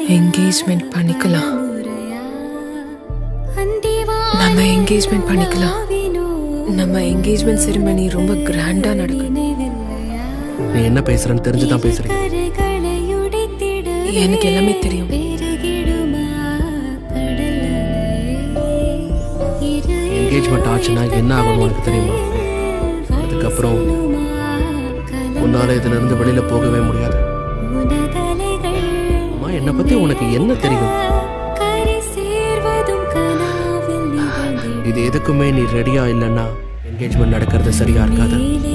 Engagement பண்ணிக்கலாம். நம்ம engagement பண்ணிக்கலாம். நம்ம என்கேஜ்மெண்ட் செரிமனி ரொம்ப கிராண்டா நடக்கும். நீ என்ன பேசுறன்னு தெரிஞ்சுதான் பேசுறீங்க. எனக்கு எல்லாமே தெரியும். என்கேஜ்மெண்ட் ஆச்சுன்னா என்ன ஆகணும் உனக்கு தெரியுமா? அதுக்கப்புறம் உன்னால இதுல இருந்து வெளியில போகவே முடியாது. அம்மா, என்னை பத்தி உனக்கு என்ன தெரியும்? இது எதுக்குமே நீ ரெடியா இல்லைன்னா என்கேஜ்மெண்ட் நடக்கிறது சரியா இருக்காது.